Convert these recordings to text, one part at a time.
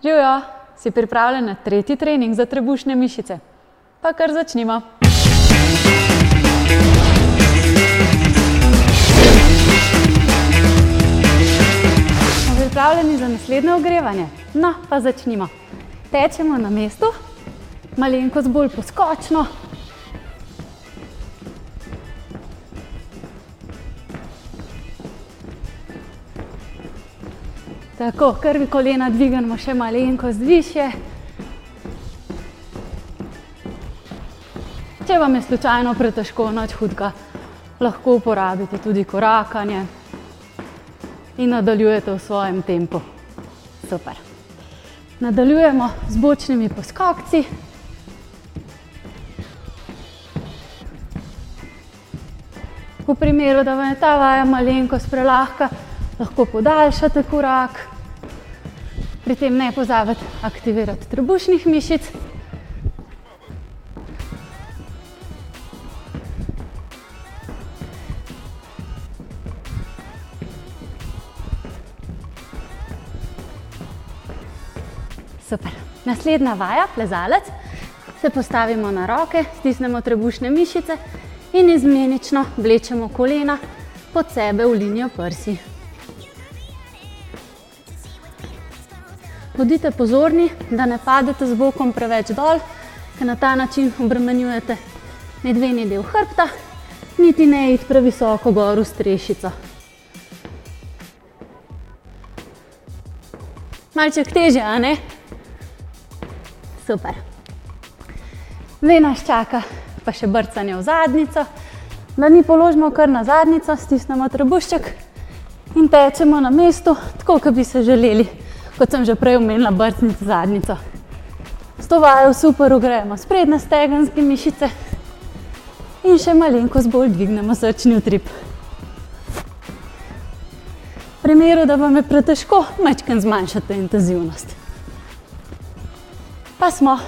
Živjo, si pripravljen na tretji trening za trebušne mišice? Pa kar začnimo. Smo pripravljeni za naslednje ogrevanje? No, pa začnimo. Tečemo na mestu, malenkost bolj poskočno. Tako, krvi kolena dvigamo še malenkost višje. Če vam je slučajno pretežko, nič hudega, lahko uporabite tudi korakanje in nadaljujete v svojem tempu. Super. Nadaljujemo z bočnimi poskokci. V primeru, da vam je ta vaja malenkost prelahka, lahko podaljšate korak. Pri tem ne pozabite aktivirati trebušnih mišic. Super. Naslednja vaja, plezalec. Se postavimo na roke, stisnemo trebušne mišice in izmenično vlečemo kolena pod sebe v linijo prsi. Bodite pozorni, da ne padete z bokom preveč dol, ker na ta način obremenjujete medvedni del hrbta, niti ne iti previsoko gor v strešico. Malček težje, a ne? Super. Zdaj nas čaka pa še brcanje v zadnjico. Dlani položimo kar na zadnjico, stisnemo trebušček in tečemo na mestu, tako kot bi se želeli. Kot sem že prej omenila, brcniti zadnjico. S to vajo super ogrejemo sprednje stegenske mišice in še malenkost bolj dvignemo srčni utrip. V primeru, da vam je pretežko, majčkeno zmanjšate intenzivnost. Pa smo.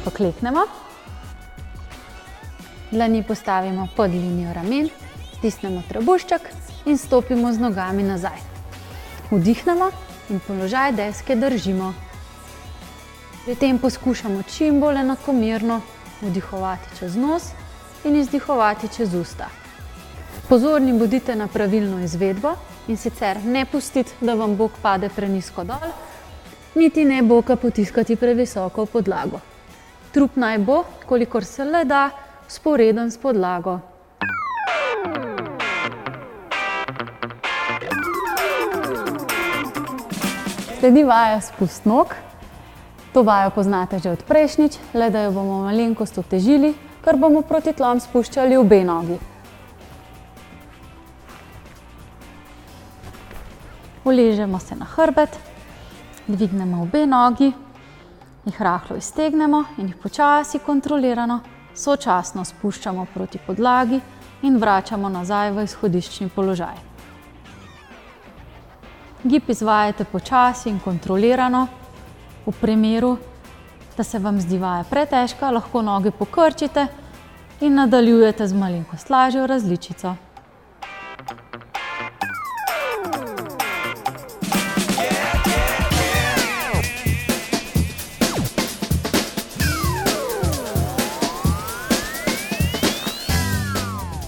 Pokleknemo. Dlani postavimo pod linijo ramen, stisnemo trebušček in stopimo z nogami nazaj. Vdihnemo in položaj deske držimo. Pri tem poskušamo čim bolj enakomerno vdihovati čez nos in izdihovati čez usta. Pozorni bodite na pravilno izvedbo in sicer ne pustiti, da vam bok pade prenizko dol, niti ne boka potiskati previsoko v podlago. Trup naj bo, kolikor se le da, vzporeden s podlago. Sledi vaja spust nog. To vajo poznate že od prejšnjič, le da jo bomo malenkost otežili, ker bomo proti tlom spuščali obe nogi. Uležemo se na hrbet, dvignemo obe nogi, jih rahlo iztegnemo in jih počasi kontrolirano sočasno spuščamo proti podlagi in vračamo nazaj v izhodiščni položaj. Gib izvajajte počasi in kontrolirano. V primeru, da se vam zdi vaja pretežka, lahko noge pokrčite in nadaljujete z malenkost lažjo različico.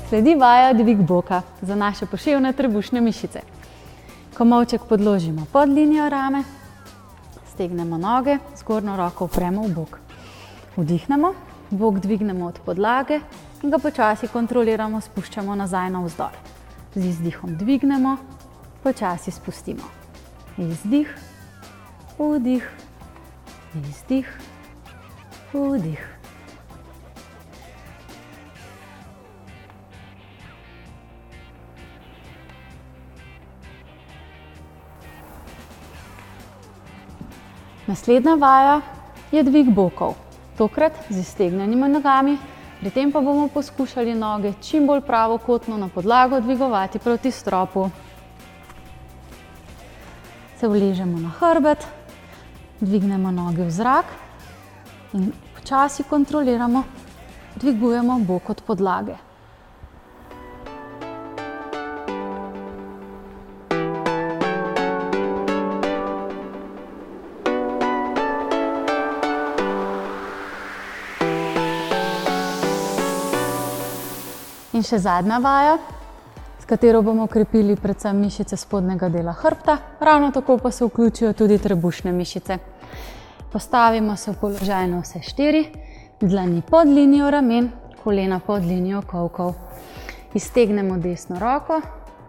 Sledi vaja dvig boka za naše poševne trebušne mišice. Komolček podložimo pod linijo rame, stegnemo noge, zgornjo roko upremo v bok. Vdihnemo, bok dvignemo od podlage in ga počasi kontroliramo, spuščamo nazaj navzdol. Z izdihom dvignemo, počasi spustimo. Izdih, vdih, izdih, vdih. Naslednja vaja je dvig bokov, tokrat z iztegnjenimi nogami, pri tem pa bomo poskušali noge čim bolj pravokotno na podlago dvigovati proti stropu. Se uležemo na hrbet, dvignemo noge v zrak in počasi kontroliramo, dvigujemo bok od podlage. In še zadnja vaja, s katero bomo okrepili predvsem mišice spodnjega dela hrbta, ravno tako pa se vključijo tudi trebušne mišice. Postavimo se v položaj na vse 4, dlani pod linijo ramen, kolena pod linijo kolkov. Iztegnemo desno roko,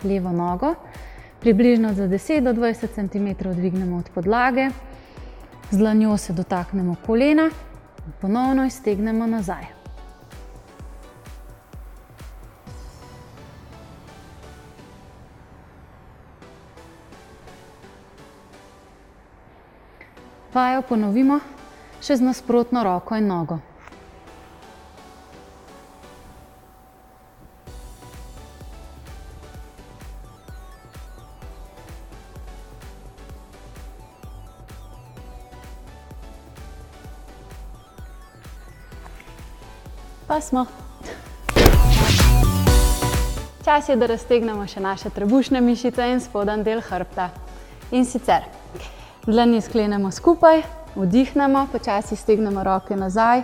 levo nogo, približno za 10 do 20 cm dvignemo od podlage, z dlanjo se dotaknemo kolena in ponovno iztegnemo nazaj. Vajo ponovimo še z nasprotno roko in nogo. Pa smo. Čas je, da raztegnemo še naše trebušne mišice in spodnji del hrbta. In sicer dlani sklenemo skupaj, vdihnemo, počasi stegnemo roke nazaj.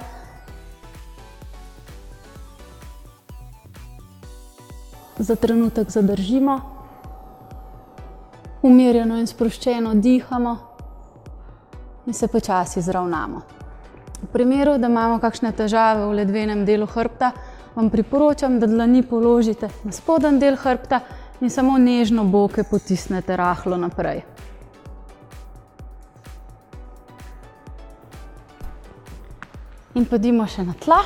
Za trenutek zadržimo. Umirjeno in sproščeno dihamo in se počasi zravnamo. V primeru, da imamo kakšne težave v ledvenem delu hrbta, vam priporočam, da dlani položite na spodnji del hrbta in samo nežno boke potisnete rahlo naprej. In pojdimo še na tla.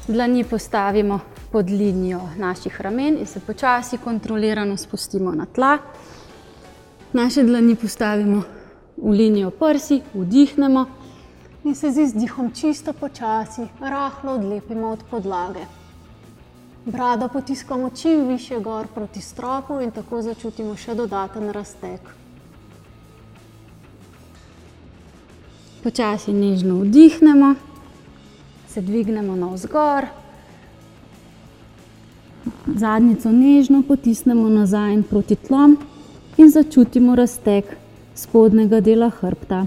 Dlani postavimo pod linijo naših ramen in se počasi kontrolirano spustimo na tla. Naše dlani postavimo v linijo prsi, vdihnemo in se z izdihom čisto počasi, rahlo odlepimo od podlage. Brado potiskamo čim višje gor proti stropu in tako začutimo še dodaten razteg. Počasi nežno vdihnemo, se dvignemo navzgor, zadnjico nežno potisnemo nazaj in proti tlom in začutimo razteg spodnjega dela hrbta.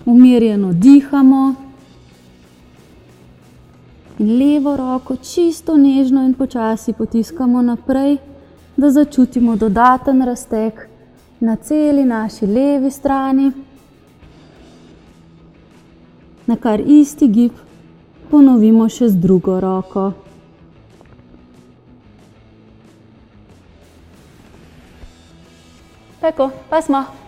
Umirjeno dihamo in levo roko čisto nežno in počasi potiskamo naprej, da začutimo dodaten razteg na celi naši levi strani. Na kar isti gib ponovimo še z drugo roko. Tako, pa smo.